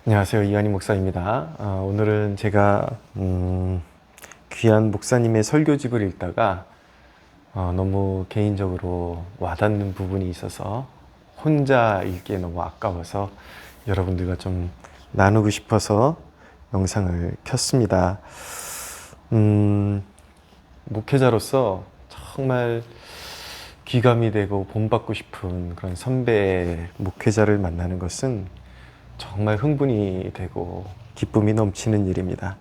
안녕하세요. 이한희 목사입니다. 오늘은 제가 귀한 목사님의 설교집을 읽다가 너무 개인적으로 와닿는 부분이 있어서 혼자 읽기에 너무 아까워서 여러분들과 좀 나누고 싶어서 영상을 켰습니다. 목회자로서 정말 귀감이 되고 본받고 싶은 그런 선배 목회자를 만나는 것은 정말 흥분이 되고 기쁨이 넘치는 일입니다.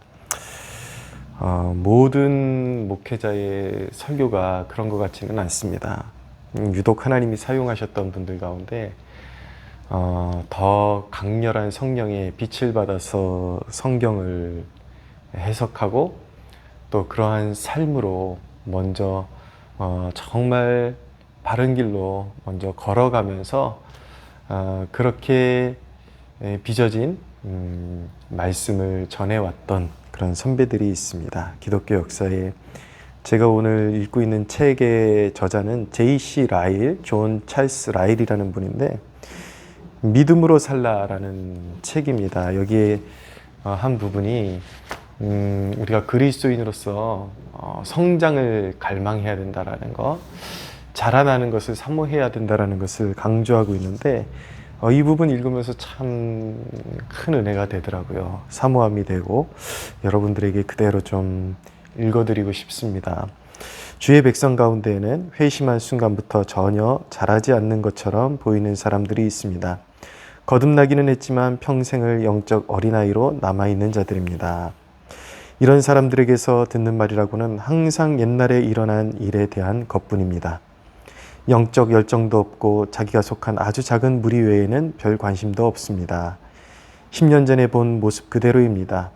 모든 목회자의 설교가 그런 것 같지는 않습니다. 유독 하나님이 사용하셨던 분들 가운데 더 강렬한 성령의 빛을 받아서 성경을 해석하고 또 그러한 삶으로 먼저 정말 바른 길로 먼저 걸어가면서 그렇게 빚어진 말씀을 전해왔던 그런 선배들이 있습니다. 기독교 역사에. 제가 오늘 읽고 있는 책의 저자는 J.C. 라일, 존 찰스 라일이라는 분인데 믿음으로 살라라는 책입니다. 여기에 한 부분이 우리가 그리스도인으로서 성장을 갈망해야 된다라는 것, 자라나는 것을 사모해야 된다라는 것을 강조하고 있는데 이 부분 읽으면서 참 큰 은혜가 되더라고요. 사모함이 되고 여러분들에게 그대로 좀 읽어드리고 싶습니다. 주의 백성 가운데에는 회심한 순간부터 전혀 자라지 않는 것처럼 보이는 사람들이 있습니다. 거듭나기는 했지만 평생을 영적 어린아이로 남아있는 자들입니다. 이런 사람들에게서 듣는 말이라고는 항상 옛날에 일어난 일에 대한 것뿐입니다. 영적 열정도 없고 자기가 속한 아주 작은 무리 외에는 별 관심도 없습니다. 10년 전에 본 모습 그대로입니다.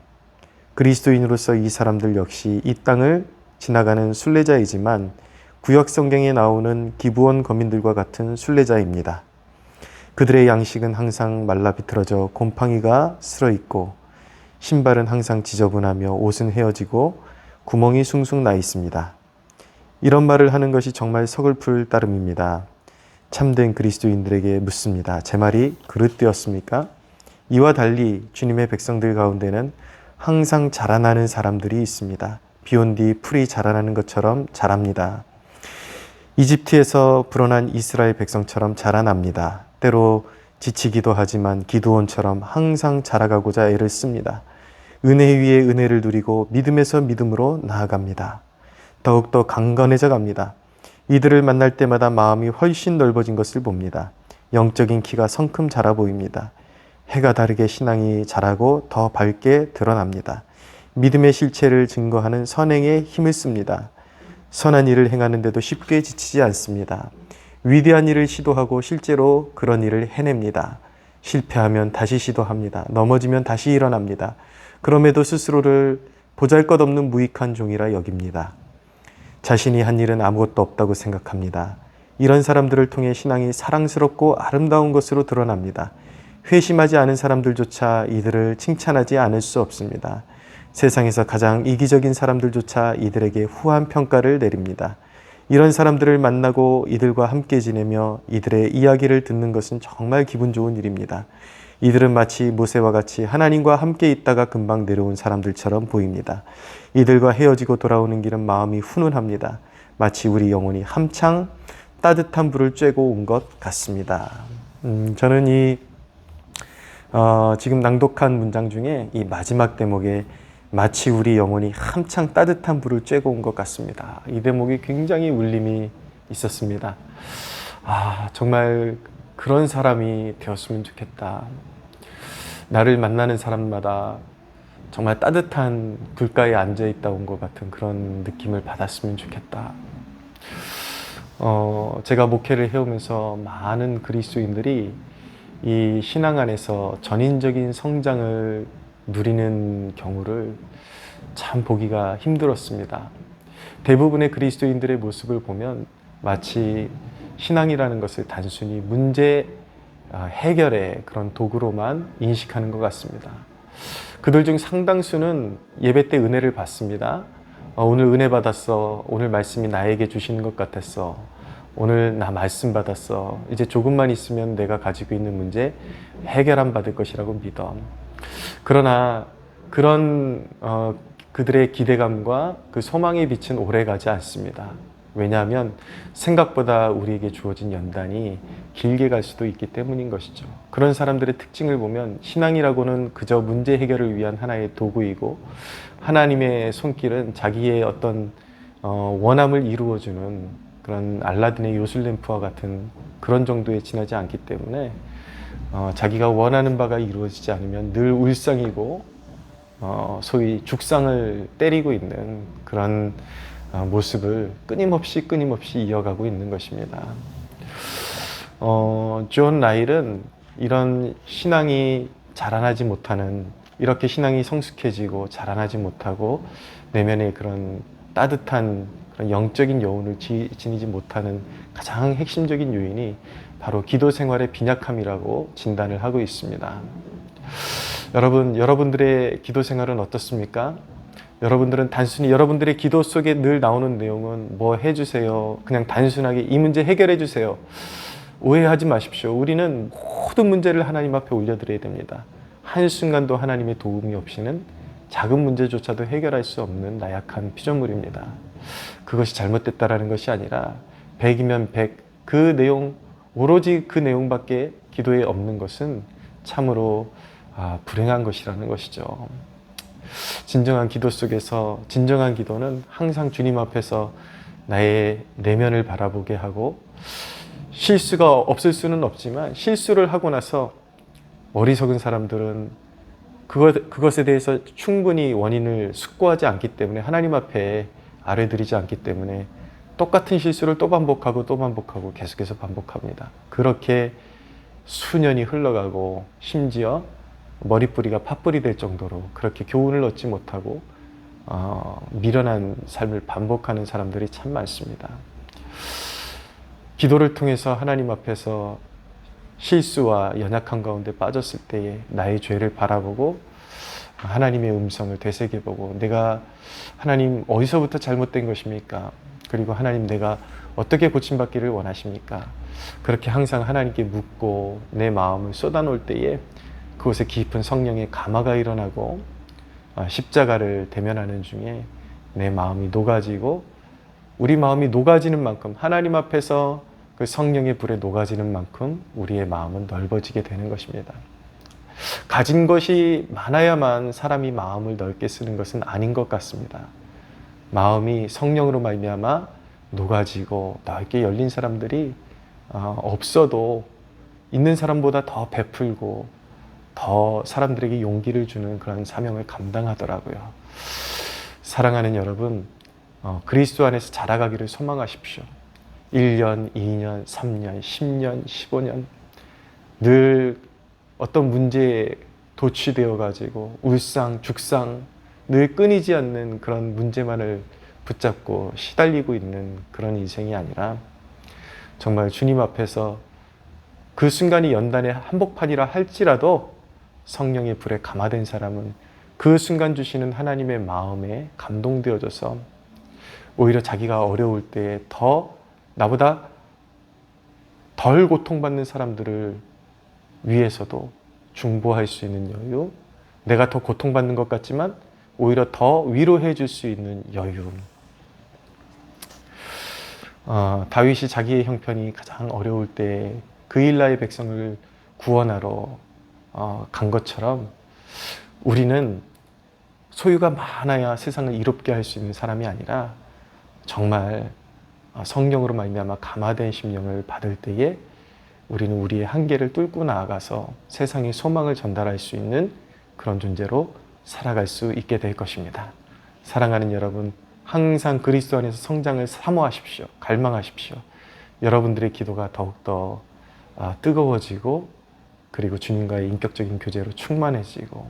그리스도인으로서 이 사람들 역시 이 땅을 지나가는 순례자이지만 구약 성경에 나오는 기브온 거민들과 같은 순례자입니다. 그들의 양식은 항상 말라 비틀어져 곰팡이가 슬어 있고 신발은 항상 지저분하며 옷은 헤어지고 구멍이 숭숭 나 있습니다. 이런 말을 하는 것이 정말 서글플 따름입니다. 참된 그리스도인들에게 묻습니다. 제 말이 그릇되었습니까? 이와 달리 주님의 백성들 가운데는 항상 자라나는 사람들이 있습니다. 비온 뒤 풀이 자라나는 것처럼 자랍니다. 이집트에서 불어난 이스라엘 백성처럼 자라납니다. 때로 지치기도 하지만 기드온처럼 항상 자라가고자 애를 씁니다. 은혜 위에 은혜를 누리고 믿음에서 믿음으로 나아갑니다. 더욱더 강건해져 갑니다. 이들을 만날 때마다 마음이 훨씬 넓어진 것을 봅니다. 영적인 키가 성큼 자라 보입니다. 해가 다르게 신앙이 자라고 더 밝게 드러납니다. 믿음의 실체를 증거하는 선행에 힘을 씁니다. 선한 일을 행하는데도 쉽게 지치지 않습니다. 위대한 일을 시도하고 실제로 그런 일을 해냅니다. 실패하면 다시 시도합니다. 넘어지면 다시 일어납니다. 그럼에도 스스로를 보잘것없는 무익한 종이라 여깁니다. 자신이 한 일은 아무것도 없다고 생각합니다. 이런 사람들을 통해 신앙이 사랑스럽고 아름다운 것으로 드러납니다. 회심하지 않은 사람들조차 이들을 칭찬하지 않을 수 없습니다. 세상에서 가장 이기적인 사람들조차 이들에게 후한 평가를 내립니다. 이런 사람들을 만나고 이들과 함께 지내며 이들의 이야기를 듣는 것은 정말 기분 좋은 일입니다. 이들은 마치 모세와 같이 하나님과 함께 있다가 금방 내려온 사람들처럼 보입니다. 이들과 헤어지고 돌아오는 길은 마음이 훈훈합니다. 마치 우리 영혼이 한창 따뜻한 불을 쬐고 온 것 같습니다. 저는 지금 낭독한 문장 중에 이 마지막 대목에 마치 우리 영혼이 한창 따뜻한 불을 쬐고 온 것 같습니다. 이 대목이 굉장히 울림이 있었습니다. 정말 그런 사람이 되었으면 좋겠다. 나를 만나는 사람마다 정말 따뜻한 불가에 앉아있다 온 것 같은 그런 느낌을 받았으면 좋겠다. 제가 목회를 해오면서 많은 그리스도인들이 이 신앙 안에서 전인적인 성장을 누리는 경우를 참 보기가 힘들었습니다. 대부분의 그리스도인들의 모습을 보면 마치 신앙이라는 것을 단순히 문제 해결의 그런 도구로만 인식하는 것 같습니다. 그들 중 상당수는 예배 때 은혜를 받습니다. 오늘 은혜 받았어. 오늘 말씀이 나에게 주시는 것 같았어. 오늘 나 말씀 받았어. 이제 조금만 있으면 내가 가지고 있는 문제 해결 안 받을 것이라고 믿어. 그러나 그런 그들의 기대감과 그 소망의 빛은 오래가지 않습니다. 왜냐하면 생각보다 우리에게 주어진 연단이 길게 갈 수도 있기 때문인 것이죠. 그런 사람들의 특징을 보면 신앙이라고는 그저 문제 해결을 위한 하나의 도구이고 하나님의 손길은 자기의 어떤 원함을 이루어주는 그런 알라딘의 요술램프와 같은 그런 정도에 지나지 않기 때문에 자기가 원하는 바가 이루어지지 않으면 늘 울상이고 소위 죽상을 때리고 있는 그런 모습을 끊임없이 이어가고 있는 것입니다. 존 라일은 이런 신앙이 자라나지 못하는, 이렇게 신앙이 성숙해지고 자라나지 못하고 내면의 그런 따뜻한 그런 영적인 여운을 지니지 못하는 가장 핵심적인 요인이 바로 기도 생활의 빈약함이라고 진단을 하고 있습니다. 여러분들의 기도 생활은 어떻습니까? 여러분들은 단순히 여러분들의 기도 속에 늘 나오는 내용은 뭐 해주세요, 그냥 단순하게 이 문제 해결해 주세요. 오해하지 마십시오. 우리는 모든 문제를 하나님 앞에 올려드려야 됩니다. 한순간도 하나님의 도움이 없이는 작은 문제조차도 해결할 수 없는 나약한 피조물입니다. 그것이 잘못됐다라는 것이 아니라 100이면 100, 그 내용, 오로지 그 내용밖에 기도에 없는 것은 참으로 불행한 것이라는 것이죠. 진정한 기도 속에서, 진정한 기도는 항상 주님 앞에서 나의 내면을 바라보게 하고, 실수가 없을 수는 없지만 실수를 하고 나서 어리석은 사람들은 그것에 대해서 충분히 원인을 숙고하지 않기 때문에, 하나님 앞에 아뢰드리지 않기 때문에 똑같은 실수를 또 반복하고 계속해서 반복합니다. 그렇게 수년이 흘러가고 심지어 머리뿌리가 팥뿌리 될 정도로 그렇게 교훈을 얻지 못하고 미련한 삶을 반복하는 사람들이 참 많습니다. 기도를 통해서 하나님 앞에서 실수와 연약한 가운데 빠졌을 때에 나의 죄를 바라보고 하나님의 음성을 되새겨보고, 내가 하나님 어디서부터 잘못된 것입니까? 그리고 하나님 내가 어떻게 고침받기를 원하십니까? 그렇게 항상 하나님께 묻고 내 마음을 쏟아놓을 때에 그곳에 깊은 성령의 감화가 일어나고 십자가를 대면하는 중에 내 마음이 녹아지고, 우리 마음이 녹아지는 만큼, 하나님 앞에서 그 성령의 불에 녹아지는 만큼 우리의 마음은 넓어지게 되는 것입니다. 가진 것이 많아야만 사람이 마음을 넓게 쓰는 것은 아닌 것 같습니다. 마음이 성령으로 말미암아 녹아지고 넓게 열린 사람들이 없어도 있는 사람보다 더 베풀고 더 사람들에게 용기를 주는 그런 사명을 감당하더라고요. 사랑하는 여러분, 그리스도 안에서 자라가기를 소망하십시오. 1년, 2년, 3년, 10년, 15년 늘 어떤 문제에 도취되어 가지고 울상, 죽상, 늘 끊이지 않는 그런 문제만을 붙잡고 시달리고 있는 그런 인생이 아니라, 정말 주님 앞에서 그 순간이 연단의 한복판이라 할지라도 성령의 불에 감화된 사람은 그 순간 주시는 하나님의 마음에 감동되어져서 오히려 자기가 어려울 때에 더 나보다 덜 고통받는 사람들을 위해서도 중보할 수 있는 여유, 내가 더 고통받는 것 같지만 오히려 더 위로해 줄 수 있는 여유. 다윗이 자기의 형편이 가장 어려울 때 그일라의 백성을 구원하러 간 것처럼 우리는 소유가 많아야 세상을 이롭게 할 수 있는 사람이 아니라 정말 성령으로 말미암아 감화된 심령을 받을 때에 우리는 우리의 한계를 뚫고 나아가서 세상에 소망을 전달할 수 있는 그런 존재로 살아갈 수 있게 될 것입니다. 사랑하는 여러분, 항상 그리스도 안에서 성장을 사모하십시오. 갈망하십시오. 여러분들의 기도가 더욱더 뜨거워지고, 그리고 주님과의 인격적인 교제로 충만해지고,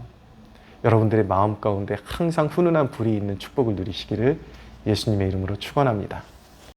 여러분들의 마음 가운데 항상 훈훈한 불이 있는 축복을 누리시기를 예수님의 이름으로 축원합니다.